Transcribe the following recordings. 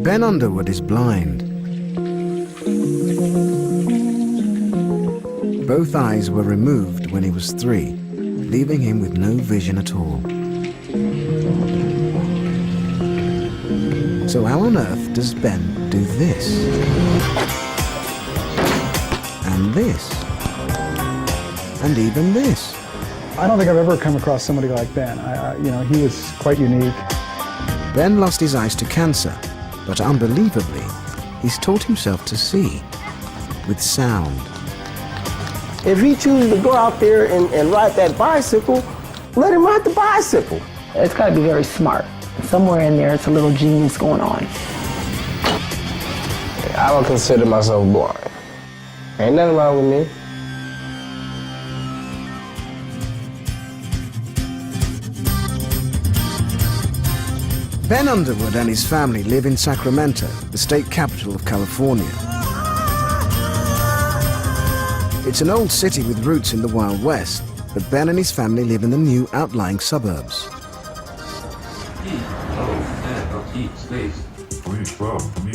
Ben Underwood is blind. Both eyes were removed when he was 3, leaving him with no vision at all. So how on earth does Ben do this? And this? And even this? I don't think I've ever come across somebody like Ben. He was quite unique. Ben lost his eyes to cancer, but unbelievably, he's taught himself to see with sound. If he chooses to go out there and ride that bicycle, let him ride the bicycle. It's got to be very smart. Somewhere in there, it's a little genius going on. I don't consider myself blind. Ain't nothing wrong with me. Ben Underwood and his family live in Sacramento, the state capital of California. It's an old city with roots in the Wild West, but Ben and his family live in the new outlying suburbs.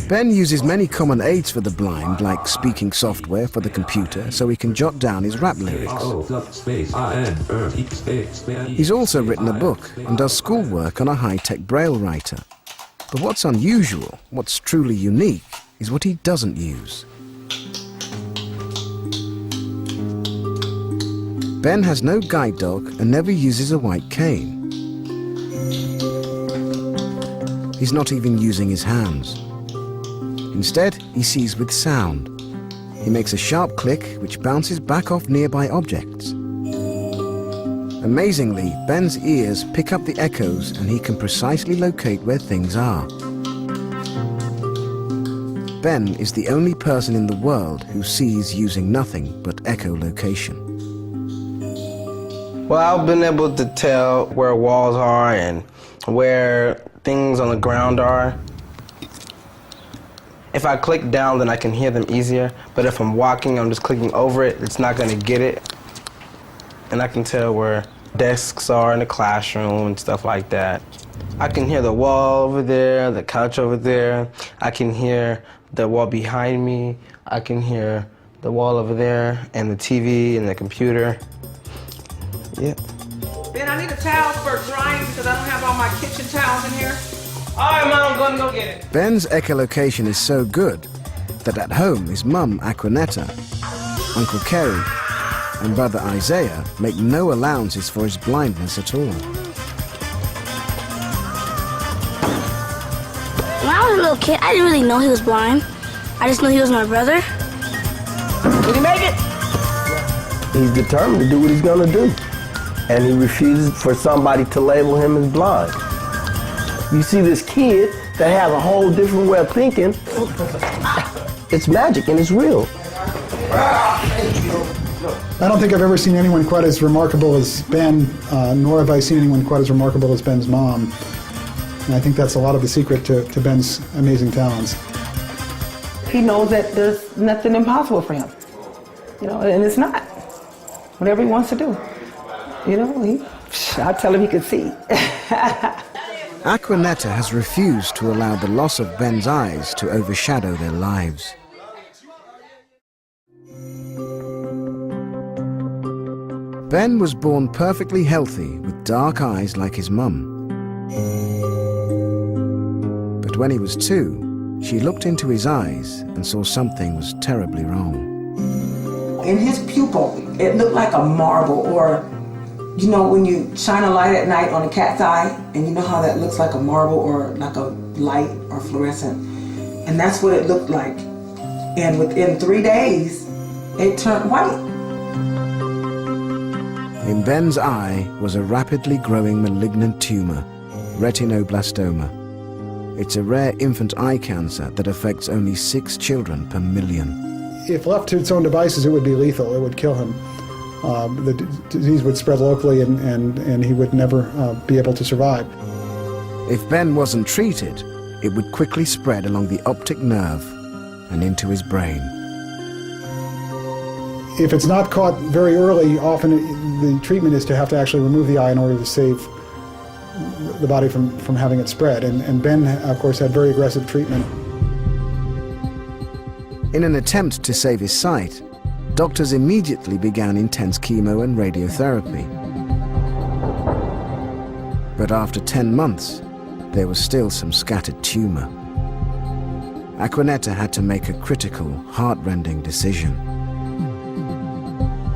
Ben uses many common aids for the blind, like speaking software for the computer, so he can jot down his rap lyrics. He's also written a book and does schoolwork on a high-tech Braille writer. But what's unusual, what's truly unique, is what he doesn't use. Ben has no guide dog and never uses a white cane. He's not even using his hands. Instead, he sees with sound. He makes a sharp click which bounces back off nearby objects. Amazingly, Ben's ears pick up the echoes and he can precisely locate where things are. Ben is the only person in the world who sees using nothing but echolocation. Well, I've been able to tell where walls are and where things on the ground are. If I click down, then I can hear them easier. But if I'm walking, I'm just clicking over it, it's not going to get it. And I can tell where desks are in the classroom and stuff like that. I can hear the wall over there, the couch over there. I can hear the wall behind me. I can hear the wall over there and the TV and the computer. Yeah. Ben, I need a towel for drying because I don't have all my kitchen towels in here. All right, Mom, I'm going to go get it. Ben's echolocation is so good that at home his mum, Aquanetta, Uncle Kerry, and brother Isaiah make no allowances for his blindness at all. When I was a little kid, I didn't really know he was blind. I just knew he was my brother. Did he make it? He's determined to do what he's going to do. And he refuses for somebody to label him as blind. You see this kid that has a whole different way of thinking. It's magic and it's real. I don't think I've ever seen anyone quite as remarkable as Ben, nor have I seen anyone quite as remarkable as Ben's mom. And I think that's a lot of the secret to Ben's amazing talents. He knows that there's nothing impossible for him, and it's not. Whatever he wants to do, I tell him he can see. Aquanetta has refused to allow the loss of Ben's eyes to overshadow their lives. Ben was born perfectly healthy with dark eyes like his mum. But when he was 2, she looked into his eyes and saw something was terribly wrong. In his pupil, it looked like a marble, or, when you shine a light at night on a cat's eye, and you know how that looks like a marble or like a light or fluorescent. And that's what it looked like. And within 3 days, it turned white. In Ben's eye was a rapidly growing malignant tumor, retinoblastoma. It's a rare infant eye cancer that affects only 6 children per million. If left to its own devices, it would be lethal. It would kill him. The disease would spread locally and he would never be able to survive. If Ben wasn't treated, it would quickly spread along the optic nerve and into his brain. If it's not caught very early, often the treatment is to have to actually remove the eye in order to save the body from having it spread. And Ben, of course, had very aggressive treatment. In an attempt to save his sight, doctors immediately began intense chemo and radiotherapy. But after 10 months, there was still some scattered tumor. Aquanetta had to make a critical, heart-rending decision.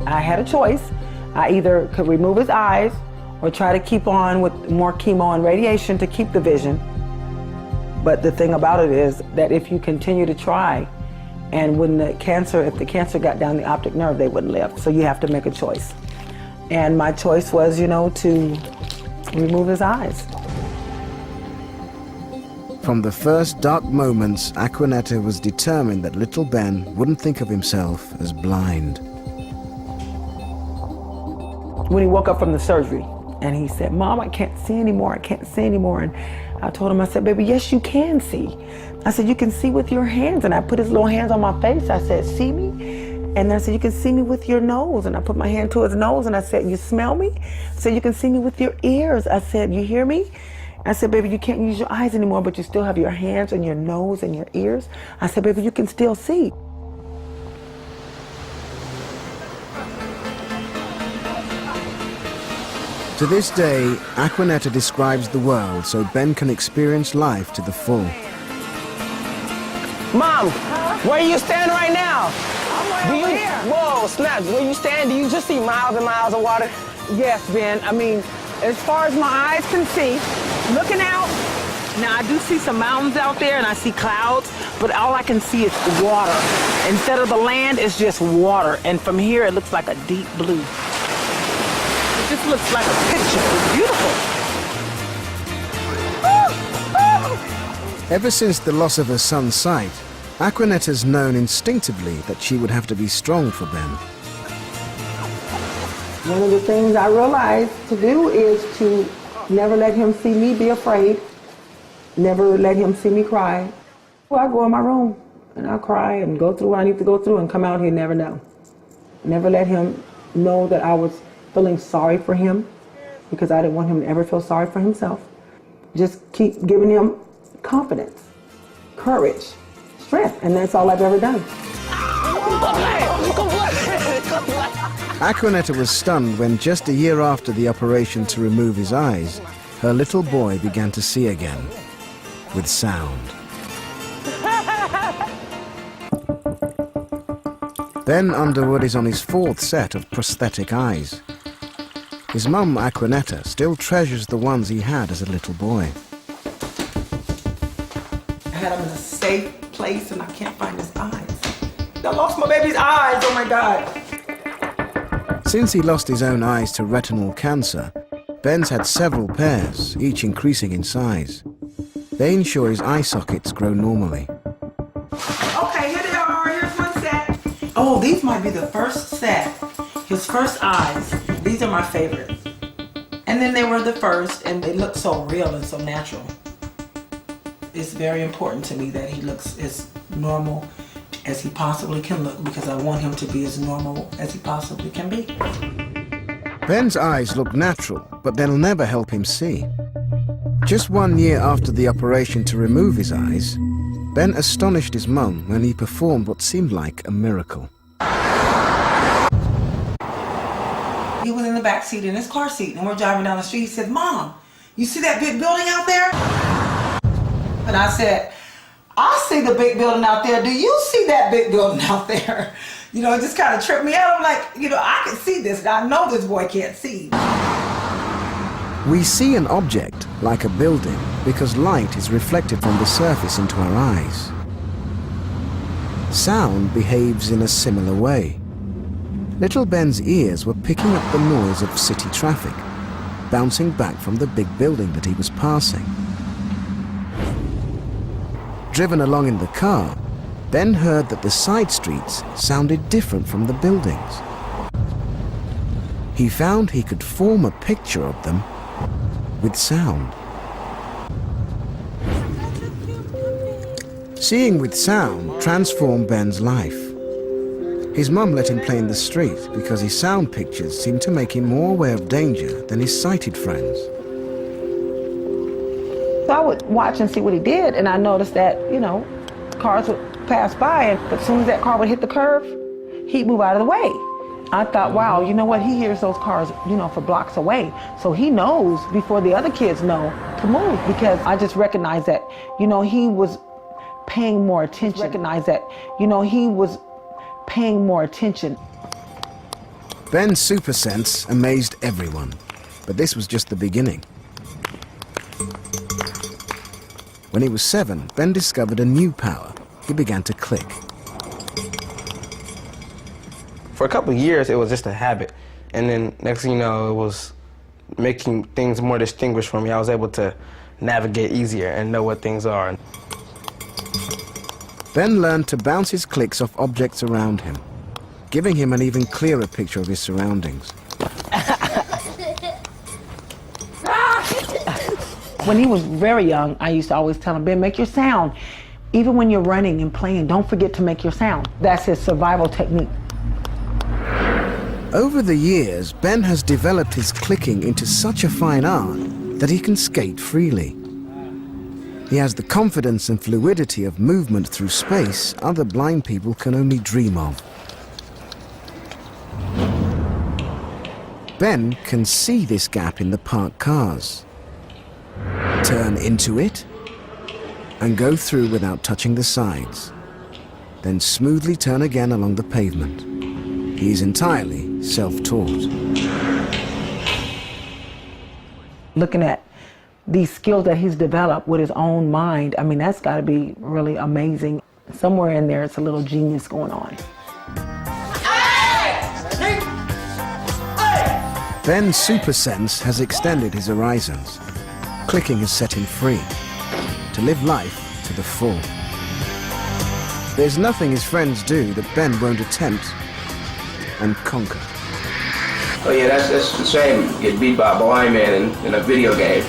I had a choice. I either could remove his eyes or try to keep on with more chemo and radiation to keep the vision. But the thing about it is that if you continue to try, and when if the cancer got down the optic nerve, they wouldn't live. So you have to make a choice. And my choice was, to remove his eyes. From the first dark moments, Aquanetta was determined that little Ben wouldn't think of himself as blind. When he woke up from the surgery, and he said, "Mom, I can't see anymore, I can't see anymore." And I told him, I said, "Baby, yes, you can see." I said, "You can see with your hands." And I put his little hands on my face. I said, "See me?" And I said, "You can see me with your nose." And I put my hand to his nose and I said, "You smell me?" I said, "You can see me with your ears." I said, "You hear me?" I said, "Baby, you can't use your eyes anymore, but you still have your hands and your nose and your ears." I said, "Baby, you can still see." To this day, Aquanetta describes the world so Ben can experience life to the full. Mom, where you stand right now? I'm right here. Whoa, snap! Where you stand, do you just see miles and miles of water? Yes, Ben. I mean, as far as my eyes can see, looking out, now I do see some mountains out there and I see clouds, but all I can see is water. Instead of the land, it's just water. And from here, it looks like a deep blue. It just looks like a picture. It's beautiful. Ever since the loss of her son's sight, Aquanetta's known instinctively that she would have to be strong for Ben. One of the things I realized to do is to never let him see me be afraid, never let him see me cry. Well, I go in my room and I'll cry and go through what I need to go through and come out here never know. Never let him know that I was feeling sorry for him because I didn't want him to ever feel sorry for himself. Just keep giving him confidence, courage, strength, and that's all I've ever done. Aquanetta was stunned when just a year after the operation to remove his eyes, her little boy began to see again, with sound. Ben Underwood is on his 4th set of prosthetic eyes. His mum, Aquanetta, still treasures the ones he had as a little boy. I had him in a safe place and I can't find his eyes. I lost my baby's eyes, oh my God. Since he lost his own eyes to retinal cancer, Ben's had several pairs, each increasing in size. They ensure his eye sockets grow normally. Okay, here they are, here's one set. Oh, these might be the first set. His first eyes. These are my favorites. And then they were the first and they look so real and so natural. It's very important to me that he looks as normal as he possibly can look because I want him to be as normal as he possibly can be. Ben's eyes look natural, but they'll never help him see. Just 1 year after the operation to remove his eyes, Ben astonished his mum when he performed what seemed like a miracle. He was in the back seat in his car seat and we're driving down the street. He said, "Mom, you see that big building out there?" And I said, "I see the big building out there. Do you see that big building out there?" It just kind of tripped me out. I'm like, I can see this. I know this boy can't see. We see an object, like a building, because light is reflected from the surface into our eyes. Sound behaves in a similar way. Little Ben's ears were picking up the noise of city traffic, bouncing back from the big building that he was passing. Driven along in the car, Ben heard that the side streets sounded different from the buildings. He found he could form a picture of them with sound. Seeing with sound transformed Ben's life. His mum let him play in the street because his sound pictures seemed to make him more aware of danger than his sighted friends. So I would watch and see what he did, and I noticed that, you know, cars would pass by, but as soon as that car would hit the curve, he'd move out of the way. I thought, wow, you know what, he hears those cars, you know, for blocks away. So he knows before the other kids know to move, because I just recognized that, you know, he was paying more attention. Recognize that, you know, he was paying more attention. Ben's super sense amazed everyone, but this was just the beginning. When he was 7, Ben discovered a new power. He began to click. For a couple of years, it was just a habit. And then next thing you know, it was making things more distinguished for me. I was able to navigate easier and know what things are. Ben learned to bounce his clicks off objects around him, giving him an even clearer picture of his surroundings. When he was very young, I used to always tell him, Ben, make your sound. Even when you're running and playing, don't forget to make your sound. That's his survival technique. Over the years, Ben has developed his clicking into such a fine art that he can skate freely. He has the confidence and fluidity of movement through space other blind people can only dream of. Ben can see this gap in the parked cars, turn into it, and go through without touching the sides, then smoothly turn again along the pavement. He is entirely self-taught. Looking at these skills that he's developed with his own mind, I mean, that's got to be really amazing. Somewhere in there, it's a little genius going on. Ben's super sense has extended his horizons. Clicking has set him free to live life to the full. There's nothing his friends do that Ben won't attempt and conquer. Oh yeah, that's the shame. Get beat by a blind man in a video game.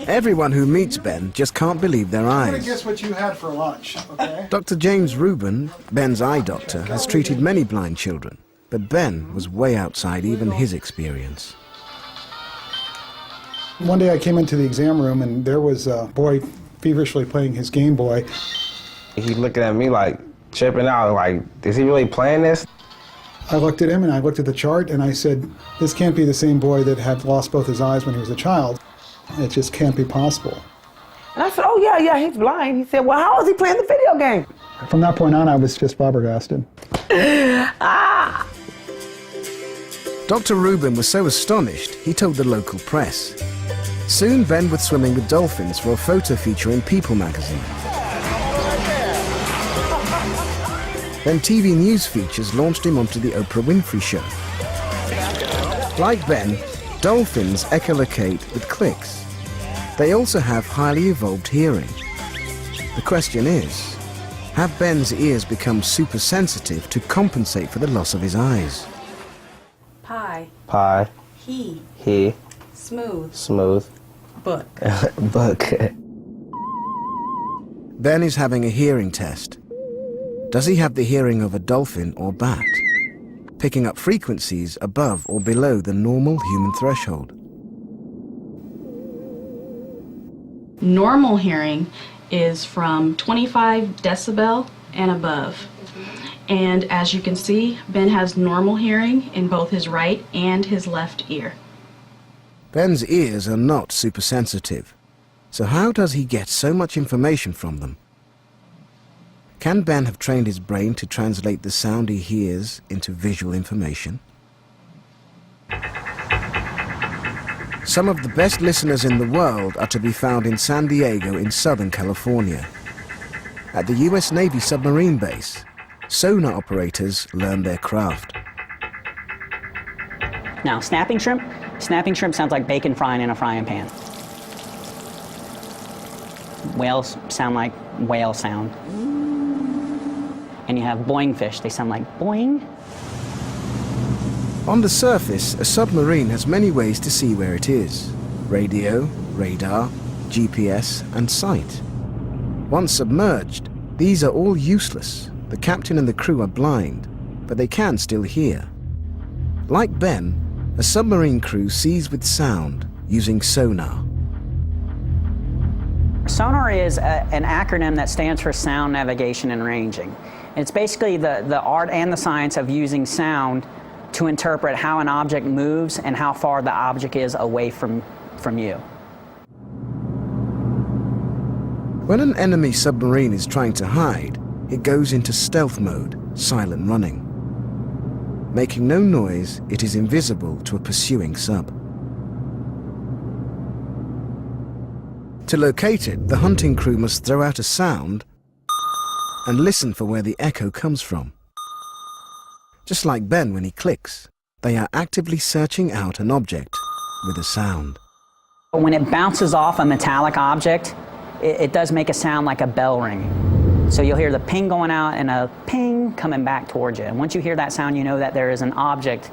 Everyone who meets Ben just can't believe their I'm gonna eyes. guess what you had for lunch, okay? Dr. James Rubin, Ben's eye doctor, has treated many blind children, but Ben was way outside even his experience. One day I came into the exam room and there was a boy feverishly playing his Game Boy. He looking at me like, tripping out, like, is he really playing this? I looked at him and I looked at the chart and I said, this can't be the same boy that had lost both his eyes when he was a child. It just can't be possible. And I said, oh, yeah, he's blind. He said, well, how is he playing the video game? From that point on, I was just flabbergasted. Dr. Rubin was so astonished, he told the local press. Soon, Ben was swimming with dolphins for a photo feature in People magazine. Then TV news features launched him onto the Oprah Winfrey Show. Like Ben, dolphins echolocate with clicks. They also have highly evolved hearing. The question is, have Ben's ears become super sensitive to compensate for the loss of his eyes? Pie. Pie. He. Smooth. Smooth. Book. Book. Ben is having a hearing test. Does he have the hearing of a dolphin or bat, picking up frequencies above or below the normal human threshold? Normal hearing is from 25 decibel and above. And as you can see, Ben has normal hearing in both his right and his left ear. Ben's ears are not super sensitive, so how does he get so much information from them? Can Ben have trained his brain to translate the sound he hears into visual information? Some of the best listeners in the world are to be found in San Diego in Southern California. At the US Navy submarine base, sonar operators learn their craft. Now, snapping shrimp sounds like bacon frying in a frying pan. Whales sound like whale sound. And you have boing fish, they sound like boing. On the surface, a submarine has many ways to see where it is: radio, radar, GPS, and sight. Once submerged, these are all useless. The captain and the crew are blind, but they can still hear. Like Ben, a submarine crew sees with sound using sonar. Sonar is an acronym that stands for Sound Navigation and Ranging. It's basically the art and the science of using sound to interpret how an object moves and how far the object is away from you. When an enemy submarine is trying to hide, it goes into stealth mode, silent running. Making no noise, it is invisible to a pursuing sub. To locate it, the hunting crew must throw out a sound and listen for where the echo comes from. Just like Ben when he clicks, they are actively searching out an object with a sound. When it bounces off a metallic object, it does make a sound like a bell ringing. So you'll hear the ping going out and a ping coming back towards you. And once you hear that sound, you know that there is an object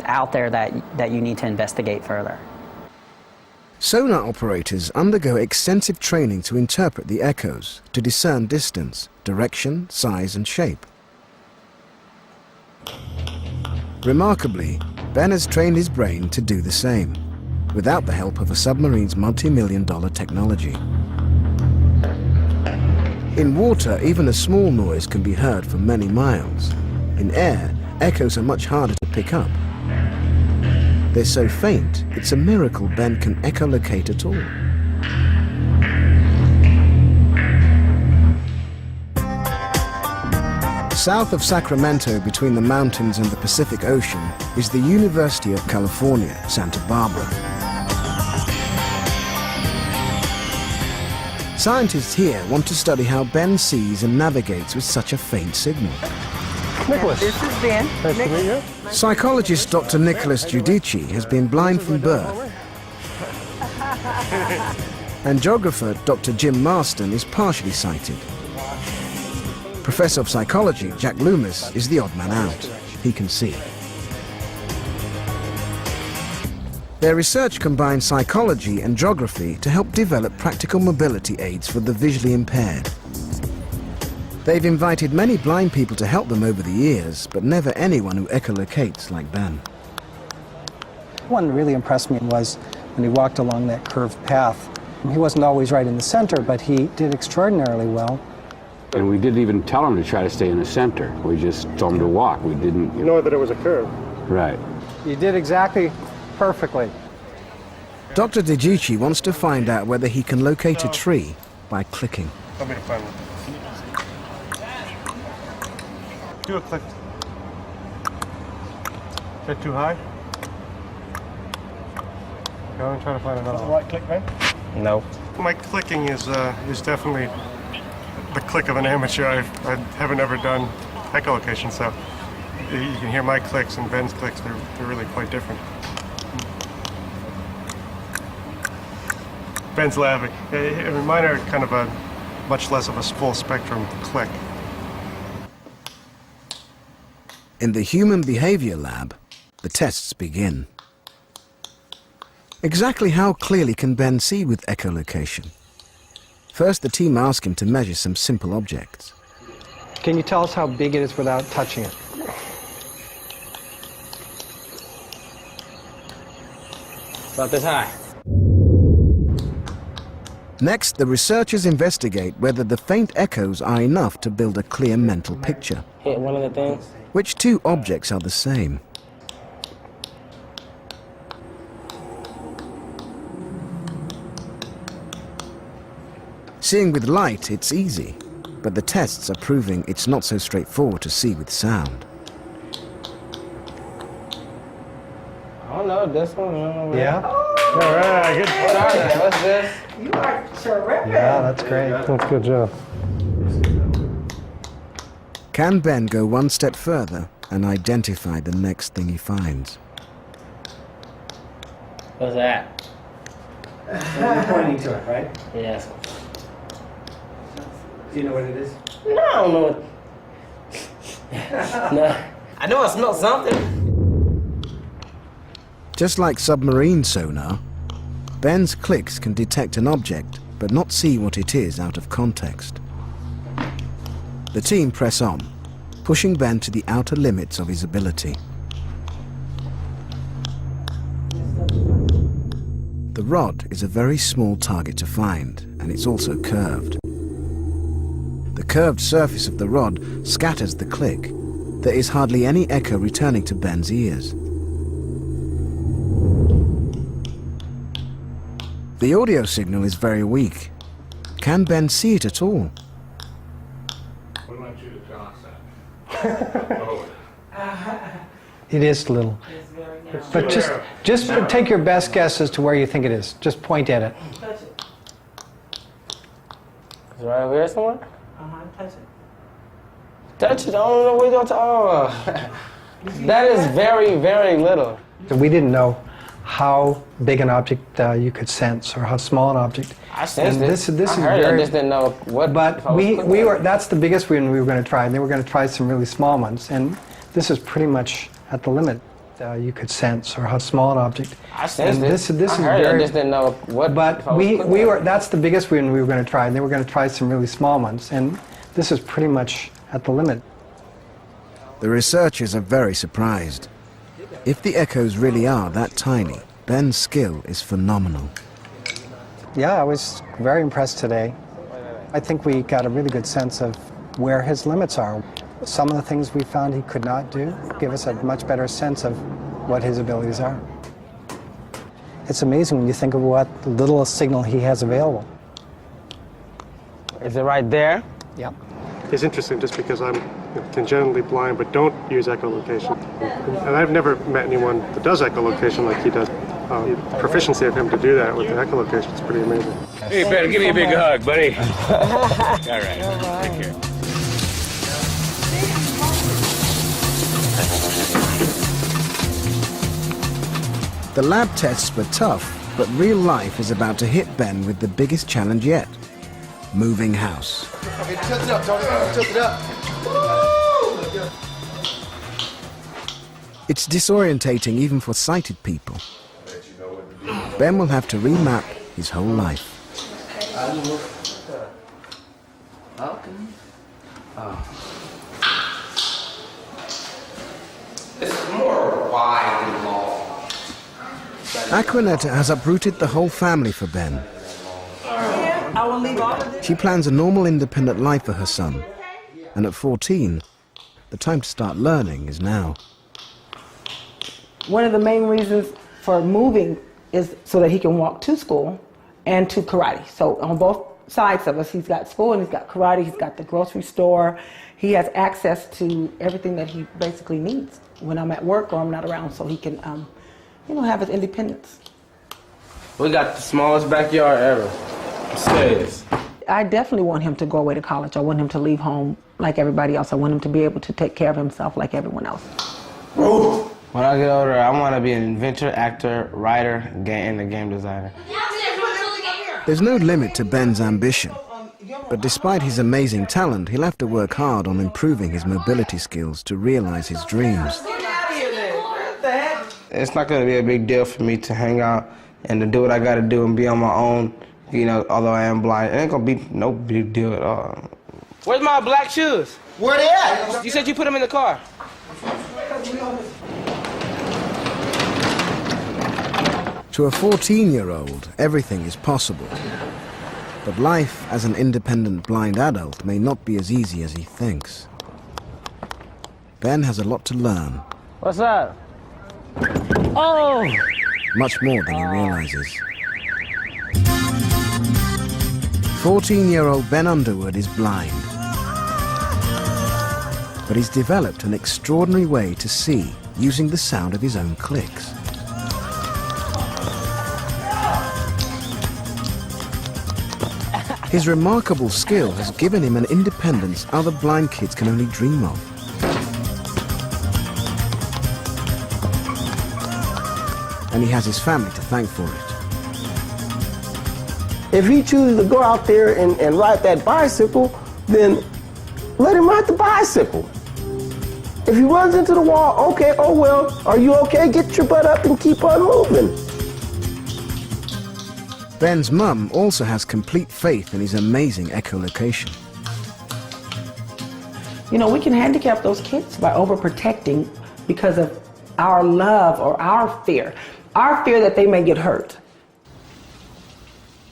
out there that you need to investigate further. Sonar operators undergo extensive training to interpret the echoes, to discern distance, direction, size, and shape. Remarkably, Ben has trained his brain to do the same, without the help of a submarine's multi-million-dollar technology. In water, even a small noise can be heard for many miles. In air, echoes are much harder to pick up. They're so faint, it's a miracle Ben can echolocate at all. South of Sacramento, between the mountains and the Pacific Ocean, is the University of California, Santa Barbara. Scientists here want to study how Ben sees and navigates with such a faint signal. Nicholas. This is Ben. Nice to meet you. Psychologist Dr. Nicholas Giudici has been blind from birth, and geographer Dr. Jim Marston is partially sighted. Professor of Psychology Jack Loomis is the odd man out. He can see. Their research combines psychology and geography to help develop practical mobility aids for the visually impaired. They've invited many blind people to help them over the years, but never anyone who echolocates like Ben. One that really impressed me was when he walked along that curved path. He wasn't always right in the center, but he did extraordinarily well. And we didn't even tell him to try to stay in the center. We just told him to walk. We didn't... You know that it was a curve. Right. You did exactly perfectly. Dr. Giudici wants to find out whether he can locate a tree by clicking. Let me find one. Do a click. Is that too high? Go and try to find another one. Right click, man? No. My clicking is definitely the click of an amateur. I haven't ever done echolocation, so you can hear my clicks and Ben's clicks. They're really quite different. Ben's laughing. Mine are kind of a much less of a full spectrum click. In the Human Behavior Lab, the tests begin. Exactly how clearly can Ben see with echolocation? First, the team ask him to measure some simple objects. Can you tell us how big it is without touching it? About this high. Next, the researchers investigate whether the faint echoes are enough to build a clear mental picture. Hit one of the things. Which two objects are the same? Seeing with light, it's easy, but the tests are proving it's not so straightforward to see with sound. I don't know, this one. I don't know. Yeah? All right, good. What are they? What's this? You are terrific. Yeah, that's great. That's a good job. Can Ben go one step further and identify the next thing he finds? What's that? You're pointing to it, right? Yes. Do you know what it is? No, I don't know what. No. I know I smelled something. Just like submarine sonar, Ben's clicks can detect an object but not see what it is out of context. The team press on, pushing Ben to the outer limits of his ability. The The rod is a very small target to find, and it's also curved. The curved surface of the rod scatters the click. There is hardly any echo returning to Ben's ears. The audio signal is very weak. Can Ben see it at all? We want you to toss that. It is little. But just take your best guess as to where you think it is. Just point at it. Is it right over here somewhere? Touch it. Touch it. I don't know where you're talking. That is very, very little. We didn't know how big an object you could sense or how small an object. I sensed it. This I is heard it. very, I just didn't know what. But we were. That's the biggest one we were going to try, and then we're going to try some really small ones. And this is pretty much at the limit. You could sense or how small an object. I sensed and it. This I is heard very. it. I just didn't know what. But we were. That's the biggest one we were going to try, and then we're going to try some really small ones. And this is pretty much at the limit. The researchers are very surprised. If the echoes really are that tiny, Ben's skill is phenomenal. Yeah, I was very impressed today. I think we got a really good sense of where his limits are. Some of the things we found he could not do give us a much better sense of what his abilities are. It's amazing when you think of what little signal he has available. Is it right there? Yeah. It's interesting just because I'm congenitally blind but don't use echolocation. And I've never met anyone that does echolocation like he does. The proficiency of him to do that with the echolocation is pretty amazing. Hey, Ben, give me a big hug, buddy. All right. Take care. The lab tests were tough, but real life is about to hit Ben with the biggest challenge yet: moving house. Okay, tilt it up, Tony. Tilt it up. It's disorientating even for sighted people. Ben will have to remap his whole life. It's more wide than long. Aquanetta has uprooted the whole family for Ben. I will leave all of this. She plans a normal, independent life for her son. And at 14, the time to start learning is now. One of the main reasons for moving is so that he can walk to school and to karate. So on both sides of us, he's got school and he's got karate, he's got the grocery store. He has access to everything that he basically needs when I'm at work or I'm not around, so he can, have his independence. We got the smallest backyard ever. Serious. I definitely want him to go away to college. I want him to leave home like everybody else. I want him to be able to take care of himself like everyone else. When I get older, I want to be an inventor, actor, writer, and a game designer. There's no limit to Ben's ambition. But despite his amazing talent, he'll have to work hard on improving his mobility skills to realize his dreams. It's not going to be a big deal for me to hang out and to do what I got to do and be on my own, although I am blind. It ain't going to be no big deal at all. Where's my black shoes? Where they at? You said you put them in the car. To a 14-year-old, everything is possible. But life as an independent blind adult may not be as easy as he thinks. Ben has a lot to learn. What's up? Oh! Much more than he realizes. 14-year-old Ben Underwood is blind. But he's developed an extraordinary way to see using the sound of his own clicks. His remarkable skill has given him an independence other blind kids can only dream of. And he has his family to thank for it. If he chooses to go out there and ride that bicycle, then let him ride the bicycle. If he runs into the wall, okay, oh well, are you okay? Get your butt up and keep on moving. Ben's mum also has complete faith in his amazing echolocation. We can handicap those kids by overprotecting because of our love or our fear that they may get hurt.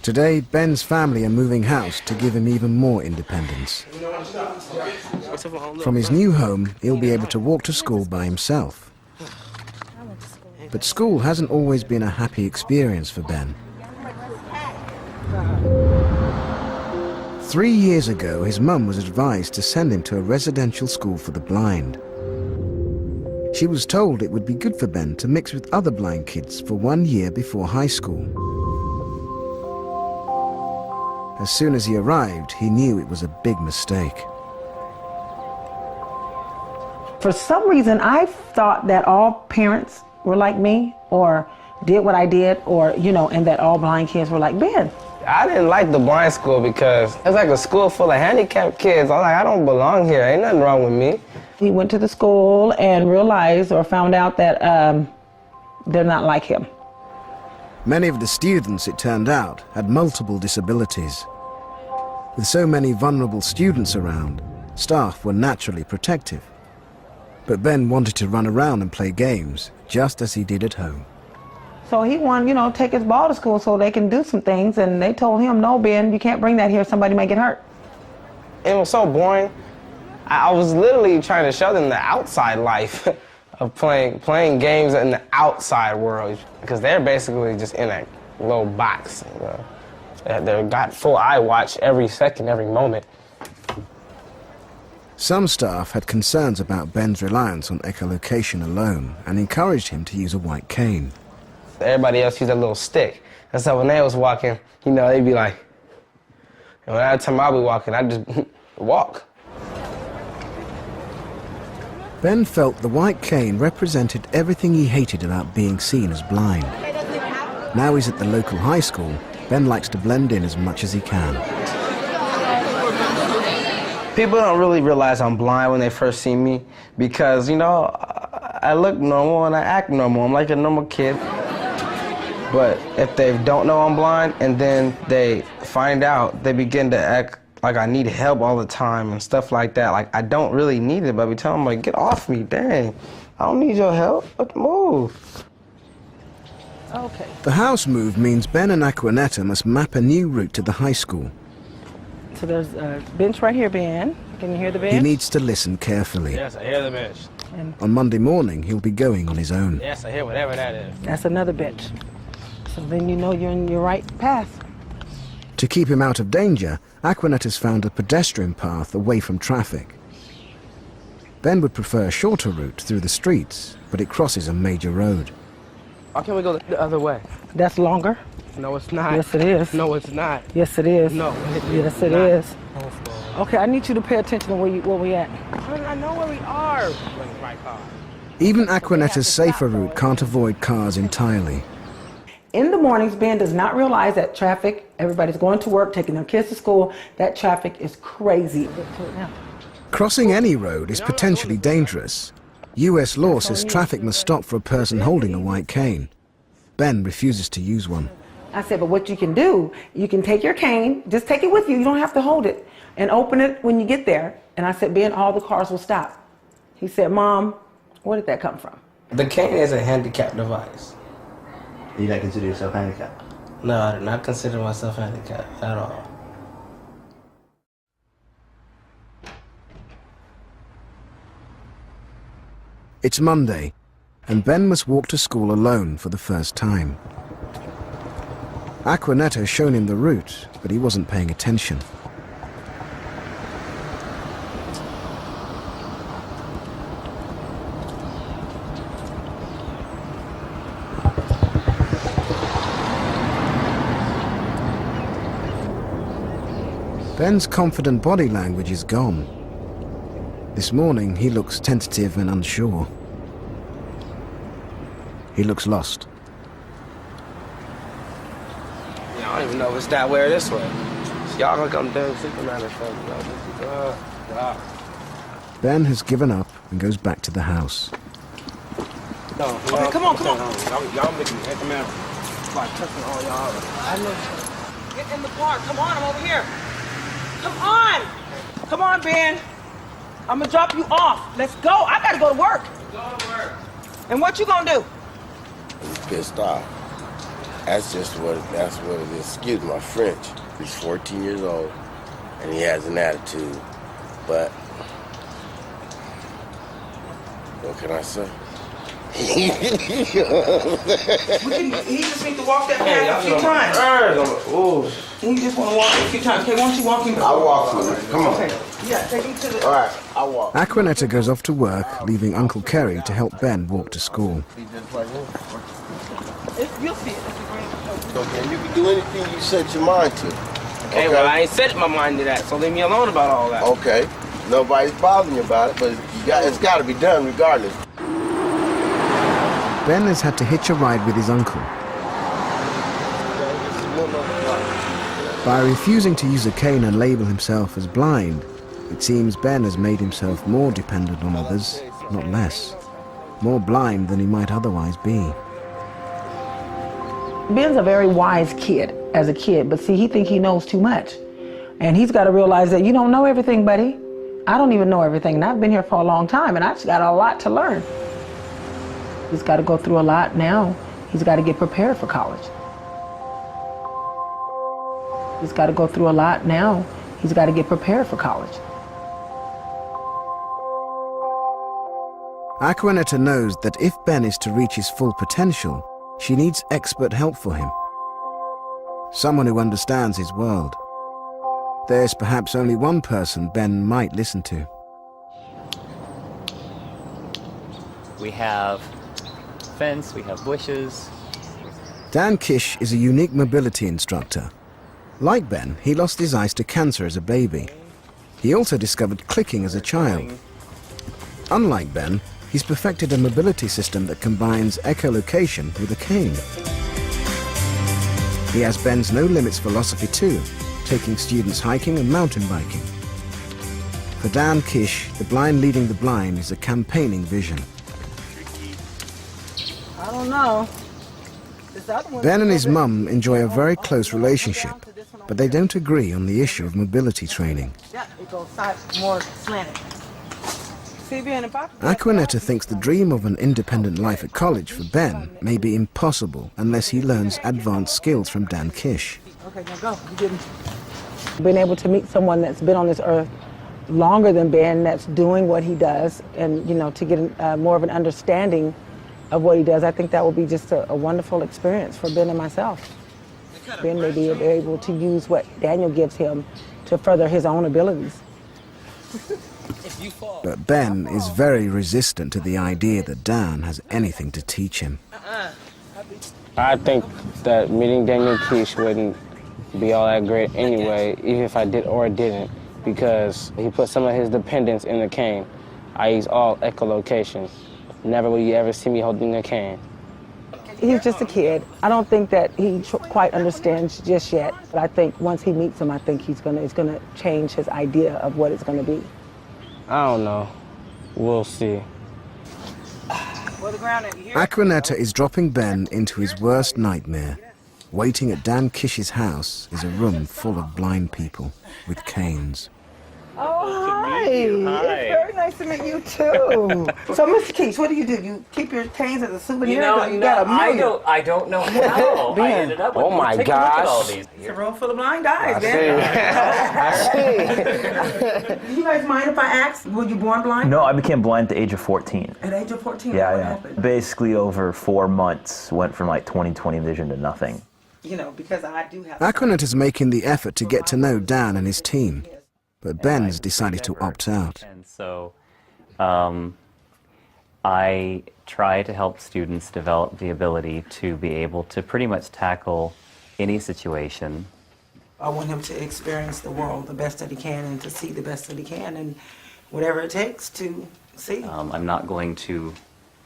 Today, Ben's family are moving house to give him even more independence. From his new home, he'll be able to walk to school by himself. But school hasn't always been a happy experience for Ben. 3 years ago, his mum was advised to send him to a residential school for the blind. She was told it would be good for Ben to mix with other blind kids for 1 year before high school. As soon as he arrived, he knew it was a big mistake. For some reason, I thought that all parents were like me or did what I did, or, you know, and that all blind kids were like Ben. I didn't like the blind school because it was like a school full of handicapped kids. I'm like, I don't belong here. Ain't nothing wrong with me. He went to the school and realized or found out that they're not like him. Many of the students, it turned out, had multiple disabilities. With so many vulnerable students around, staff were naturally protective. But Ben wanted to run around and play games, just as he did at home. So he wanted, you know, take his ball to school so they can do some things, and they told him, no, Ben, you can't bring that here, somebody might get hurt. It was so boring. I was literally trying to show them the outside life of playing games in the outside world, because they're basically just in a little box. You know? They've got full eye watch every second, every moment. Some staff had concerns about Ben's reliance on echolocation alone and encouraged him to use a white cane. Everybody else used a little stick. And so when they was walking, you know, they'd be like, and every time I'd be walking, I'd just walk. Ben felt the white cane represented everything he hated about being seen as blind. Now he's at the local high school, Ben likes to blend in as much as he can. People don't really realize I'm blind when they first see me because, you know, I look normal and I act normal. I'm like a normal kid. But if they don't know I'm blind and then they find out, they begin to act like I need help all the time and stuff like that. Like, I don't really need it, but we tell them, like, get off me, dang. I don't need your help, let's move. Okay. The house move means Ben and Aquanetta must map a new route to the high school. So there's a bench right here, Ben. Can you hear the bench? He needs to listen carefully. Yes, I hear the bench. And on Monday morning, he'll be going on his own. Yes, I hear whatever that is. That's another bench. So then you know you're in your right path. To keep him out of danger, Aquanetta's found a pedestrian path away from traffic. Ben would prefer a shorter route through the streets, but it crosses a major road. Why can't we go the other way? That's longer. No, it's not. Yes, it is. No, it's not. Yes, it is. No, yes, it is. Okay, I need you to pay attention to where we at. I know where we are. Even Aquanetta's safer route can't avoid cars entirely. In the mornings, Ben does not realize that traffic, everybody's going to work, taking their kids to school, that traffic is crazy. Crossing any road is potentially dangerous. US law says traffic must stop for a person holding a white cane. Ben refuses to use one. I said, but what you can do, you can take your cane, just take it with you, you don't have to hold it, and open it when you get there. And I said, Ben, all the cars will stop. He said, Mom, where did that come from? The cane is a handicap device. You don't consider yourself handicapped? No, I do not consider myself handicapped at all. It's Monday, and Ben must walk to school alone for the first time. Aquanetta has shown him the route, but he wasn't paying attention. Ben's confident body language is gone. This morning, he looks tentative and unsure. He looks lost. Yeah, I don't even know if it's that way or this way. So y'all gonna come down Superman or something. Ben has given up and goes back to the house. No, okay, come on. Y'all making me head man. Like touching all y'all. I know. Get in the car. Come on, I'm over here. Come on. Come on, Ben. I'm gonna drop you off. Let's go. I gotta go to work. Go to work. And what you gonna do? He's pissed off. That's what it is. Excuse my French. He's 14 years old, and he has an attitude. But what can I say? He just needs to walk that path a few times. He just want to walk a few times. Okay, why don't you walk him? I'll walk with him. Come on. Okay. Yeah, take him to the... All right, I'll walk. Aquanetta goes off to work, leaving Uncle Kerry to help Ben walk to school. You'll see it. Okay, you can do anything you set your mind to. Okay, well, I ain't set my mind to that, so leave me alone about all that. Okay. Nobody's bothering you about it, but it's got to be done regardless. Ben has had to hitch a ride with his uncle. By refusing to use a cane and label himself as blind, it seems Ben has made himself more dependent on others, not less. More blind than he might otherwise be. Ben's a very wise kid as a kid, but see, he thinks he knows too much. And he's got to realize that you don't know everything, buddy. I don't even know everything, and I've been here for a long time, and I've got a lot to learn. He's got to go through a lot now. He's got to get prepared for college. He's got to go through a lot now. He's got to get prepared for college. Aquanetta knows that if Ben is to reach his full potential, she needs expert help for him. Someone who understands his world. There's perhaps only one person Ben might listen to. We have fence, we have bushes. Dan Kish is a unique mobility instructor. Like Ben, he lost his eyes to cancer as a baby. He also discovered clicking as a child. Unlike Ben, he's perfected a mobility system that combines echolocation with a cane. He has Ben's no limits philosophy too, taking students hiking and mountain biking. For Dan Kish, the blind leading the blind is a campaigning vision. I don't know. Ben and his mum enjoy a very close relationship, but they don't agree on the issue of mobility training. Yeah, it goes more slanted. See, Ben, if I... Aquanetta thinks the dream of an independent life at college for Ben may be impossible unless he learns advanced skills from Dan Kish. Okay, now go. You didn't... Being able to meet someone that's been on this earth longer than Ben, that's doing what he does, and, you know, to get more of an understanding of what he does, I think that will be just a wonderful experience for Ben and myself. Ben may be able to use what Daniel gives him to further his own abilities. But Ben is very resistant to the idea that Dan has anything to teach him. I think that meeting Daniel Kish wouldn't be all that great anyway, even if I did or didn't, because he put some of his dependence in the cane. I use all echolocation. Never will you ever see me holding a cane. He's just a kid. I don't think that he quite understands just yet, but I think once he meets him, I think it's gonna change his idea of what it's gonna be. I don't know. We'll see. Aquanetta is dropping Ben into his worst nightmare. Waiting at Dan Kish's house is a room full of blind people with canes. Oh, hi. It's very nice to meet you, too. So, Mr. Kish, what do? You keep your canes as a souvenir? I don't know how I ended up with Oh, my Take a look at all gosh. these. It's a room full of blind guys, I Ben. Do you guys mind if I ask, were you born blind? No, I became blind at the age of 14. At the age of 14? Yeah, what yeah. happened? Basically, over 4 months, went from like 20/20 vision to nothing. You know, because I do have... Aquanetta's making the effort to get to know Dan and his team, but Ben's decided to opt out. And so I try to help students develop the ability to be able to pretty much tackle any situation. I want him to experience the world the best that he can and to see the best that he can and whatever it takes to see. I'm not going to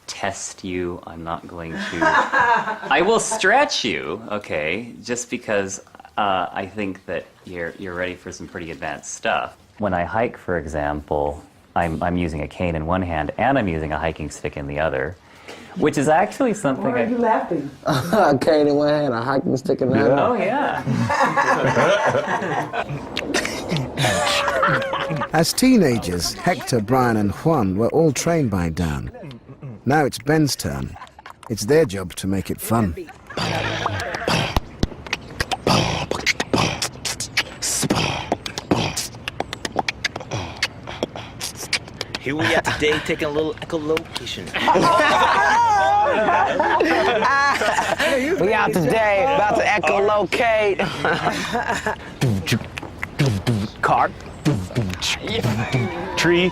test you. I'm not going to... I will stretch you, okay, just because I think that you're ready for some pretty advanced stuff. When I hike, for example, I'm using a cane in one hand and I'm using a hiking stick in the other, which is actually something... Why are you laughing? A cane in one hand, a hiking stick in the other. Oh, yeah. As teenagers, Hector, Brian and Juan were all trained by Dan. Now it's Ben's turn. It's their job to make it fun. Here we are today taking a little echolocation. We out today about to echolocate. Cart. Tree.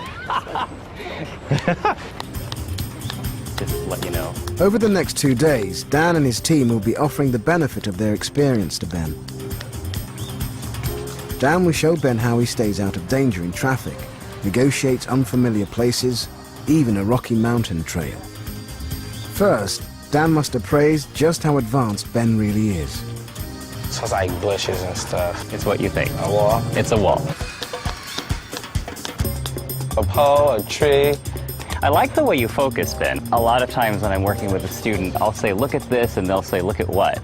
Just to let you know. Over the next 2 days, Dan and his team will be offering the benefit of their experience to Ben. Dan will show Ben how he stays out of danger in traffic, negotiates unfamiliar places, even a rocky mountain trail. First, Dan must appraise just how advanced Ben really is. So it's like bushes and stuff. It's what you think. A wall? It's a wall. A pole, a tree. I like the way you focus, Ben. A lot of times when I'm working with a student, I'll say, look at this, and they'll say, look at what?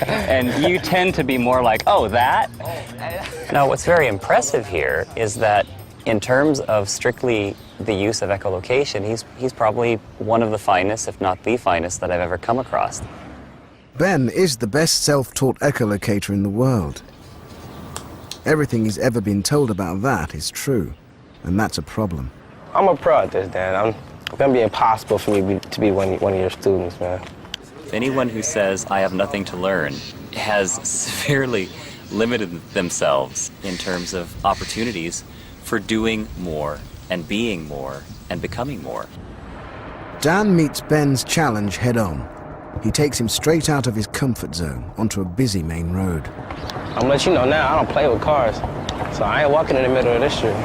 And you tend to be more like, oh, that? Now, what's very impressive here is that in terms of strictly the use of echolocation, he's probably one of the finest, if not the finest, that I've ever come across. Ben is the best self-taught echolocator in the world. Everything he's ever been told about that is true, and that's a problem. I'm a pro at this, Dan. It's gonna be impossible for me to be one of your students, man. Anyone who says, I have nothing to learn, has severely limited themselves in terms of opportunities for doing more and being more and becoming more. Dan meets Ben's challenge head-on. He takes him straight out of his comfort zone onto a busy main road. I'm gonna let you know now, I don't play with cars, so I ain't walking in the middle of this street.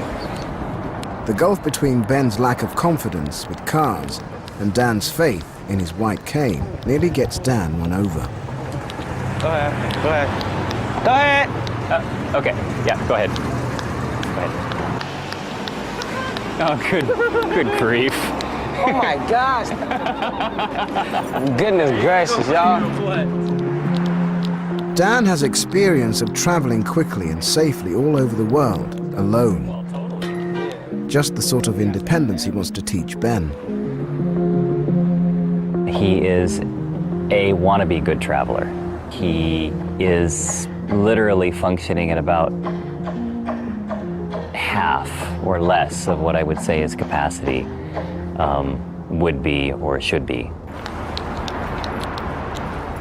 The gulf between Ben's lack of confidence with cars and Dan's faith in his white cane nearly gets Dan run over. Go ahead, go ahead. Go ahead! Okay, yeah, go ahead. Go ahead. Oh, good grief. Oh my gosh! Goodness gracious, y'all. Dan has experience of traveling quickly and safely all over the world, alone. Just the sort of independence he wants to teach Ben. He is a wannabe good traveler. He is literally functioning at about half or less of what I would say his capacity would be or should be.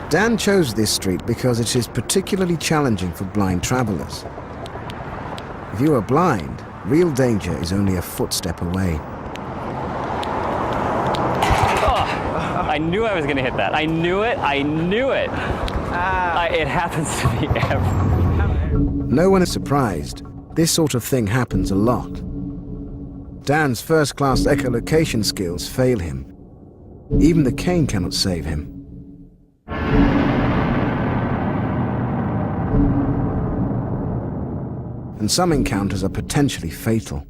Dan chose this street because it is particularly challenging for blind travelers. If you are blind, real danger is only a footstep away. I knew I was going to hit that. I knew it. I knew it. It happens to me every... No one is surprised. This sort of thing happens a lot. Dan's first-class echolocation skills fail him. Even the cane cannot save him. And some encounters are potentially fatal.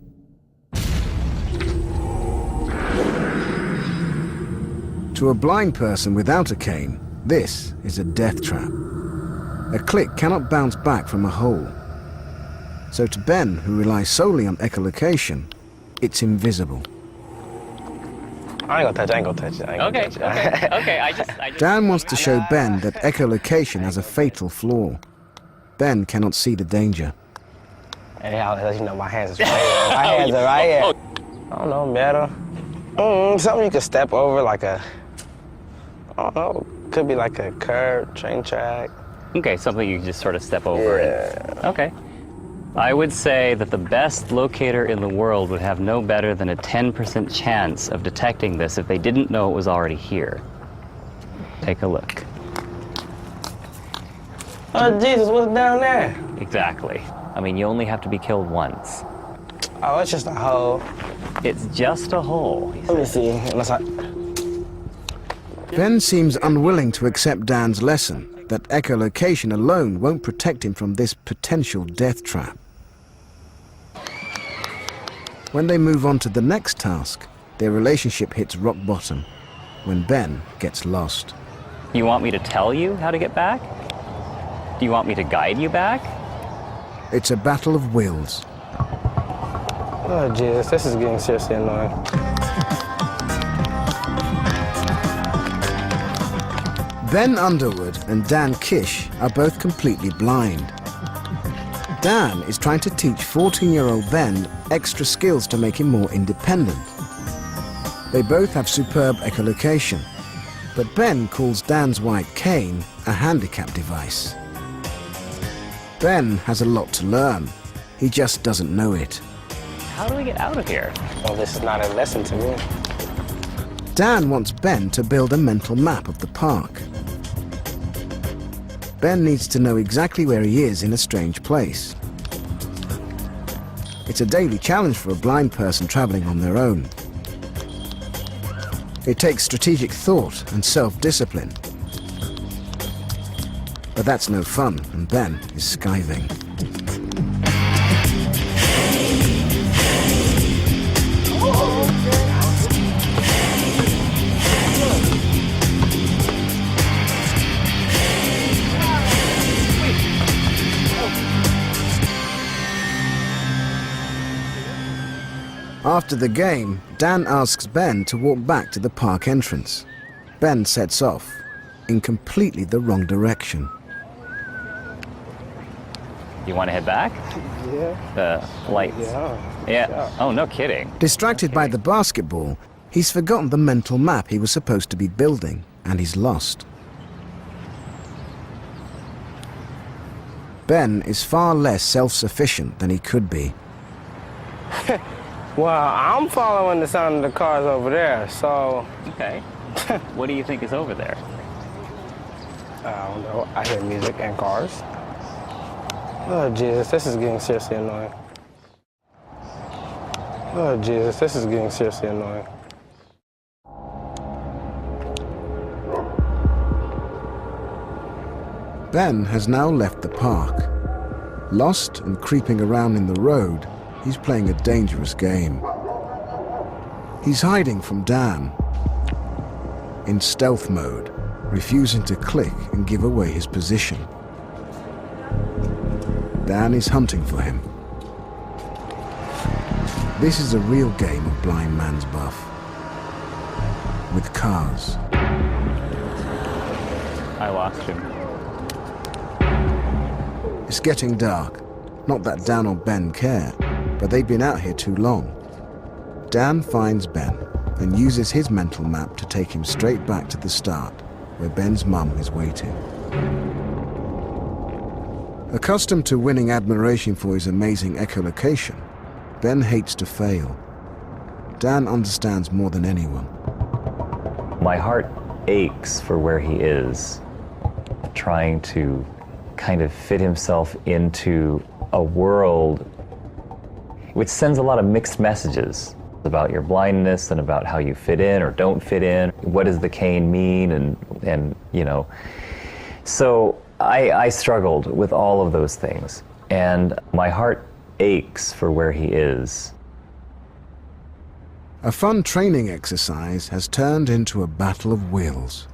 To a blind person without a cane, this is a death trap. A click cannot bounce back from a hole. So to Ben, who relies solely on echolocation, it's invisible. I ain't gonna touch it. Okay. I just Dan wants to show Ben that echolocation has a fatal flaw. Ben cannot see the danger. Hey, I'll let you know my hands is right here. My hands are right here. I don't know, metal. Something you could step over, like a, I don't know, could be like a curb, train track. Okay, something you can just sort of step over. Yeah. Okay. I would say that the best locator in the world would have no better than a 10% chance of detecting this if they didn't know it was already here. Take a look. Oh, Jesus, what's down there? Exactly. I mean, you only have to be killed once. Oh, it's just a hole. It's just a hole. Let me see. Unless I... Ben seems unwilling to accept Dan's lesson that echolocation alone won't protect him from this potential death trap. When they move on to the next task, their relationship hits rock bottom when Ben gets lost. You want me to tell you how to get back? Do you want me to guide you back? It's a battle of wills. Oh, Jesus, this is getting seriously annoying. Ben Underwood and Dan Kish are both completely blind. Dan is trying to teach 14-year-old Ben extra skills to make him more independent. They both have superb echolocation, but Ben calls Dan's white cane a handicap device. Ben has a lot to learn. He just doesn't know it. How do we get out of here? Well, this is not a lesson to me. Dan wants Ben to build a mental map of the park. Ben needs to know exactly where he is in a strange place. It's a daily challenge for a blind person traveling on their own. It takes strategic thought and self-discipline. But that's no fun, and Ben is skiving. After the game, Dan asks Ben to walk back to the park entrance. Ben sets off, in completely the wrong direction. You want to head back? Yeah. The lights. Yeah. Oh, no kidding. Distracted by the basketball, he's forgotten the mental map he was supposed to be building, and he's lost. Ben is far less self-sufficient than he could be. Well, I'm following the sound of the cars over there, so... Okay. What do you think is over there? I don't know. I hear music and cars. Oh, Jesus, this is getting seriously annoying. Oh, Jesus, this is getting seriously annoying. Ben has now left the park. Lost and creeping around in the road, he's playing a dangerous game. He's hiding from Dan, in stealth mode, refusing to click and give away his position. Dan is hunting for him. This is a real game of blind man's buff, with cars. I lost him. It's getting dark. Not that Dan or Ben care, but they've been out here too long. Dan finds Ben and uses his mental map to take him straight back to the start, where Ben's mum is waiting. Accustomed to winning admiration for his amazing echolocation, Ben hates to fail. Dan understands more than anyone. My heart aches for where he is, trying to kind of fit himself into a world which sends a lot of mixed messages about your blindness and about how you fit in or don't fit in. What does the cane mean? And you know. So I struggled with all of those things, and my heart aches for where he is. A fun training exercise has turned into a battle of wills.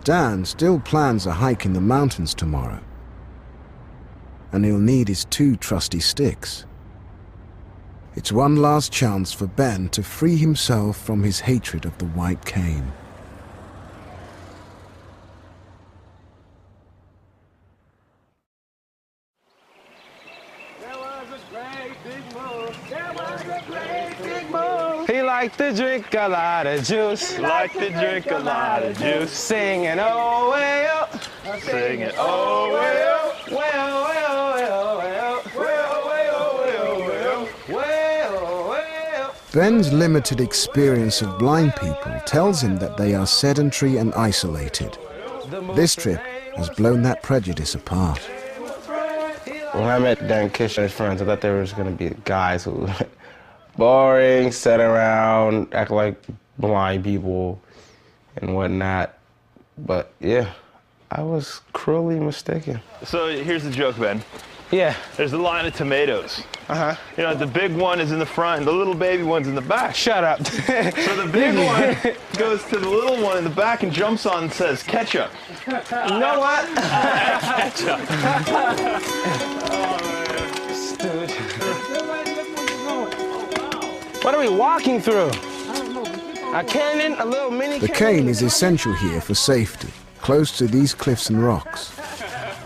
Dan still plans a hike in the mountains tomorrow, and he'll need his 2 trusty sticks. It's one last chance for Ben to free himself from his hatred of the white cane. He liked to drink a lot of juice. Like to drink a lot of juice. Singing, oh, well. Singing, oh, well. Well, well, well, well. Well, well, well, well. Well, well. Ben's limited experience of blind people tells him that they are sedentary and isolated. This trip has blown that prejudice apart. When I met Dan Kish and his friends, I thought they were just going to be guys who boring, sit around, act like blind people and whatnot. But yeah, I was cruelly mistaken. So here's the joke, Ben. Yeah. There's a line of tomatoes. Uh-huh. You know, the big one is in the front and the little baby one's in the back. Shut up. So the big one goes to the little one in the back and jumps on and says, ketchup. You know what? Ketchup. Stupid. What are we walking through? A canyon, a little mini The cane is essential here for safety, close to these cliffs and rocks.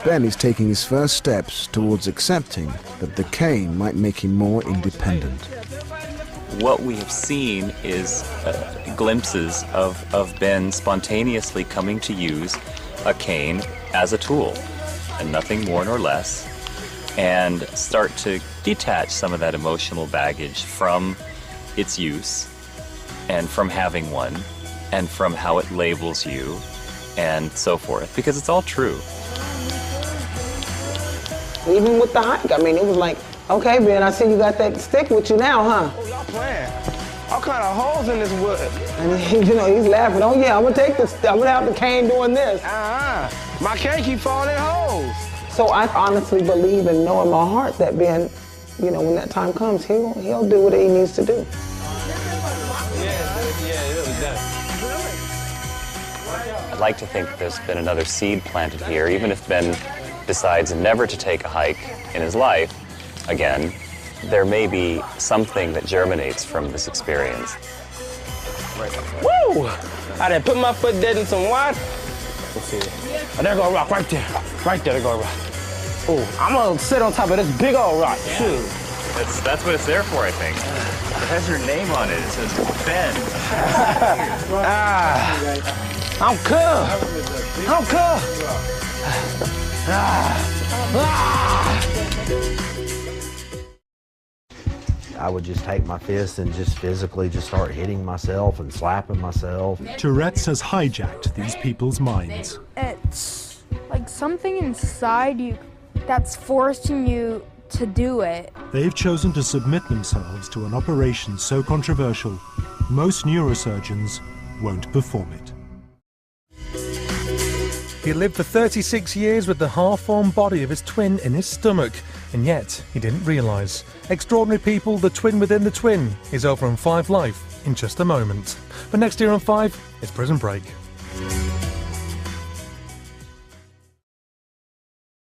Ben is taking his first steps towards accepting that the cane might make him more independent. What we have seen is glimpses of Ben spontaneously coming to use a cane as a tool, and nothing more nor less, and start to detach some of that emotional baggage from its use, and from having one, and from how it labels you, and so forth, because it's all true. Even with the hike, I mean, it was like, okay, Ben, I see you got that stick with you now, huh? Oh, y'all playing. All kind of holes in this wood. And you know, he's laughing. Oh yeah, I'm gonna take this. I'm gonna have the cane doing this. My cane keep falling in holes. So I honestly believe and know in my heart that Ben, you know, when that time comes, he'll do what he needs to do. I'd like to think there's been another seed planted here, even if Ben decides never to take a hike in his life again. There may be something that germinates from this experience. Woo! I done put my foot dead in some water. Let's see. Oh, there go a rock right there. Right there go a rock. Oh, I'm gonna sit on top of this big old rock. Yeah. Shoot. That's what it's there for, I think. It has your name on it. It says Ben. I'm cool. I'm cool. I would just take my fist and just physically just start hitting myself and slapping myself. Tourette's has hijacked these people's minds. It's like something inside you that's forcing you to do it. They've chosen to submit themselves to an operation so controversial, most neurosurgeons won't perform it. He lived for 36 years with the half-formed body of his twin in his stomach, and yet he didn't realise. Extraordinary People, the twin within the twin, is over on 5 Live in just a moment. But next year on 5, it's Prison Break.